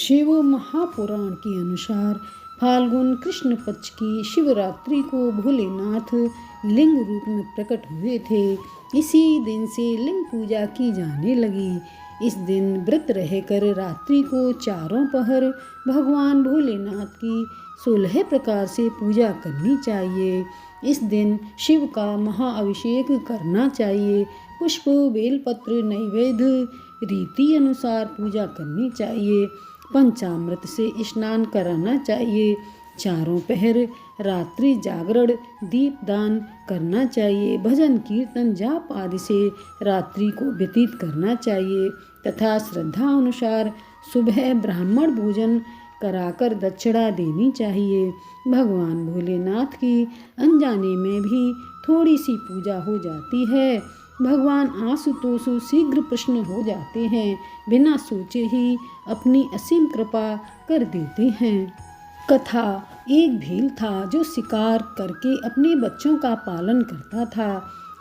शिव महापुराण के अनुसार फाल्गुन कृष्ण पक्ष की शिवरात्रि को भोलेनाथ लिंग रूप में प्रकट हुए थे। इसी दिन से लिंग पूजा की जाने लगी। इस दिन व्रत रहकर रात्रि को चारों पहर भगवान भोलेनाथ की 16 प्रकार से पूजा करनी चाहिए। इस दिन शिव का महाअभिषेक करना चाहिए। पुष्प बेलपत्र नैवेद्य रीति अनुसार पूजा करनी चाहिए। पंचामृत से स्नान कराना चाहिए। चारों पहर रात्रि जागरण दीपदान करना चाहिए। भजन कीर्तन जाप आदि से रात्रि को व्यतीत करना चाहिए तथा श्रद्धा अनुसार सुबह ब्राह्मण भोजन कराकर दक्षिणा देनी चाहिए। भगवान भोलेनाथ की अनजाने में भी थोड़ी सी पूजा हो जाती है। भगवान आशुतोष शीघ्र प्रसन्न हो जाते हैं, बिना सोचे ही अपनी असीम कृपा कर देते हैं। कथा। एक भील था जो शिकार करके अपने बच्चों का पालन करता था।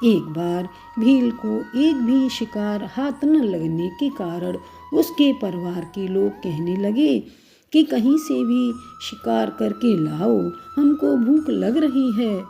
एक बार भील को एक भी शिकार हाथ न लगने के कारण उसके परिवार के लोग कहने लगे कि कहीं से भी शिकार करके लाओ, हमको भूख लग रही है।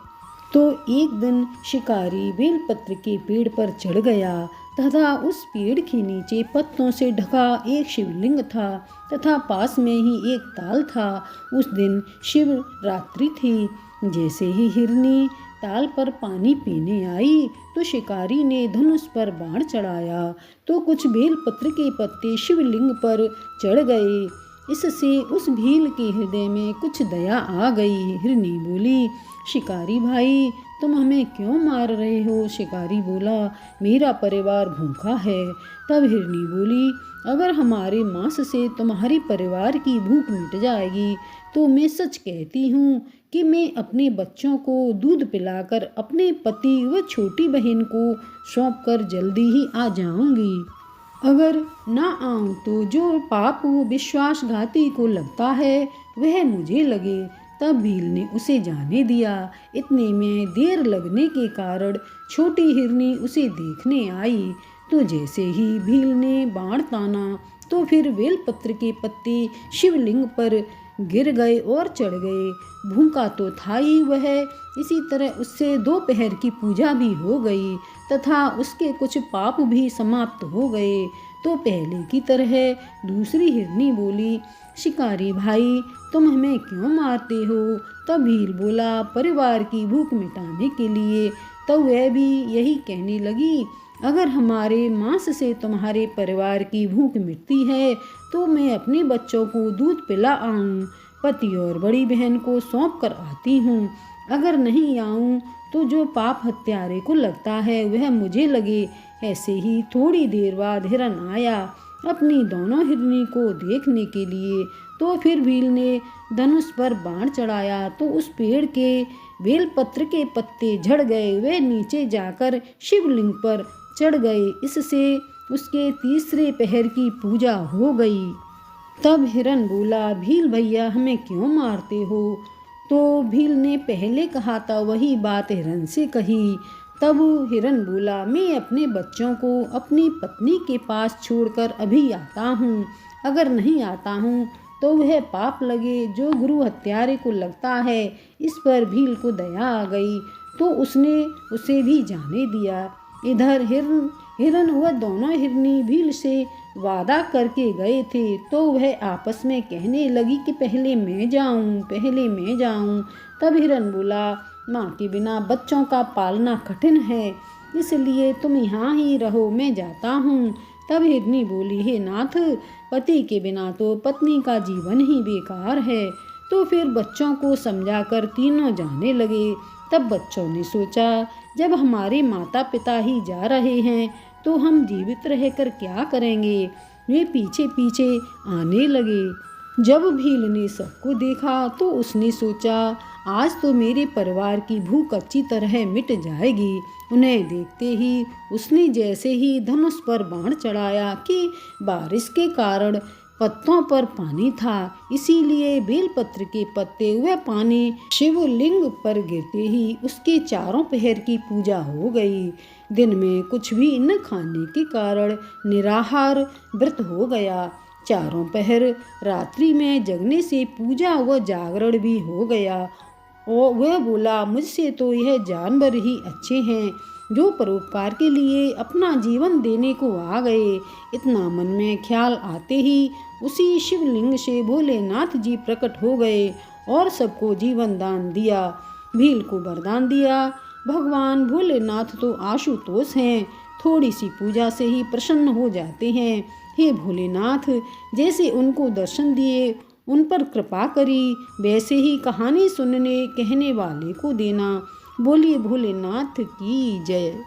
तो एक दिन शिकारी बेलपत्र के पेड़ पर चढ़ गया तथा उस पेड़ के नीचे पत्तों से ढका एक शिवलिंग था तथा पास में ही एक ताल था। उस दिन शिवरात्रि थी। जैसे ही हिरनी ताल पर पानी पीने आई तो शिकारी ने धनुष पर बाण चढ़ाया तो कुछ बेलपत्र के पत्ते शिवलिंग पर चढ़ गए। इससे उस भील के हृदय में कुछ दया आ गई। हिरनी बोली, शिकारी भाई, तुम हमें क्यों मार रहे हो? शिकारी बोला, मेरा परिवार भूखा है। तब हिरनी बोली, अगर हमारे मांस से तुम्हारे परिवार की भूख मिट जाएगी तो मैं सच कहती हूँ कि मैं अपने बच्चों को दूध पिलाकर अपने पति व छोटी बहन को सौंप कर जल्दी ही आ जाऊंगी। अगर ना आऊं तो जो पाप विश्वासघाती को लगता है वह मुझे लगे। तब भील ने उसे जाने दिया। इतने में देर लगने के कारण छोटी हिरनी उसे देखने आई तो जैसे ही भील ने बाण ताना तो फिर बेलपत्र के पत्ते शिवलिंग पर गिर गए और चढ़ गए। भूखा तो था ही वह। इसी तरह उससे दोपहर की पूजा भी हो गई तथा उसके कुछ पाप भी समाप्त हो गए। तो पहले की तरह दूसरी हिरनी बोली, शिकारी भाई, तुम हमें क्यों मारते हो? तब भील बोला, परिवार की भूख मिटाने के लिए। तो वह भी यही कहने लगी, अगर हमारे मांस से तुम्हारे परिवार की भूख मिटती है तो मैं अपने बच्चों को दूध पिला आऊं, पति और बड़ी बहन को सौंप कर आती हूँ। अगर नहीं आऊं तो जो पाप हत्यारे को लगता है वह मुझे लगे। ऐसे ही थोड़ी देर बाद हिरन आया अपनी दोनों हिरनी को देखने के लिए। तो फिर भील ने धनुष पर बाण चढ़ाया तो उस पेड़ के बेलपत्र के पत्ते झड़ गए। वे नीचे जाकर शिवलिंग पर चढ़ गए। इससे उसके तीसरे पहर की पूजा हो गई। तब हिरन बोला, भील भैया, हमें क्यों मारते हो? तो भील ने पहले कहा था वही बात हिरन से कही। तब हिरन बोला, मैं अपने बच्चों को अपनी पत्नी के पास छोड़कर अभी आता हूँ। अगर नहीं आता हूँ तो वह पाप लगे जो गुरु हत्यारे को लगता है। इस पर भील को दया आ गई तो उसने उसे भी जाने दिया। इधर हिरन व दोनों हिरनी भील से वादा करके गए थे तो वह आपस में कहने लगी कि पहले मैं जाऊं। तब हिरन बोला, माँ के बिना बच्चों का पालना कठिन है, इसलिए तुम यहाँ ही रहो, मैं जाता हूँ। तब हिरनी बोली, हे नाथ, पति के बिना तो पत्नी का जीवन ही बेकार है। तो फिर बच्चों को समझाकर तीनों जाने लगे। तब बच्चों ने सोचा, जब हमारे माता पिता ही जा रहे हैं तो हम जीवित रहकर क्या करेंगे? वे पीछे पीछे आने लगे। जब भील ने सबको देखा तो उसने सोचा, आज तो मेरे परिवार की भूख अच्छी तरह मिट जाएगी। उन्हें देखते ही उसने जैसे ही धनुष पर बाण चढ़ाया कि बारिश के कारण पत्तों पर पानी था, इसीलिए बेलपत्र के पत्ते व पानी शिवलिंग पर गिरते ही उसके चारों पहर की पूजा हो गई। दिन में कुछ भी न खाने के कारण निराहार व्रत हो गया। चारों पहर रात्रि में जगने से पूजा व जागरण भी हो गया। और वह बोला, मुझसे तो यह जानवर ही अच्छे हैं जो परोपकार के लिए अपना जीवन देने को आ गए। इतना मन में ख्याल आते ही उसी शिवलिंग से भोलेनाथ जी प्रकट हो गए और सबको जीवन दान दिया। भील को वरदान दिया, भगवान भोलेनाथ तो आशुतोष हैं, थोड़ी सी पूजा से ही प्रसन्न हो जाते हैं। हे भोलेनाथ, जैसे उनको दर्शन दिए उन पर कृपा करी, वैसे ही कहानी सुनने कहने वाले को देना। बोलिए भोलेनाथ की जय।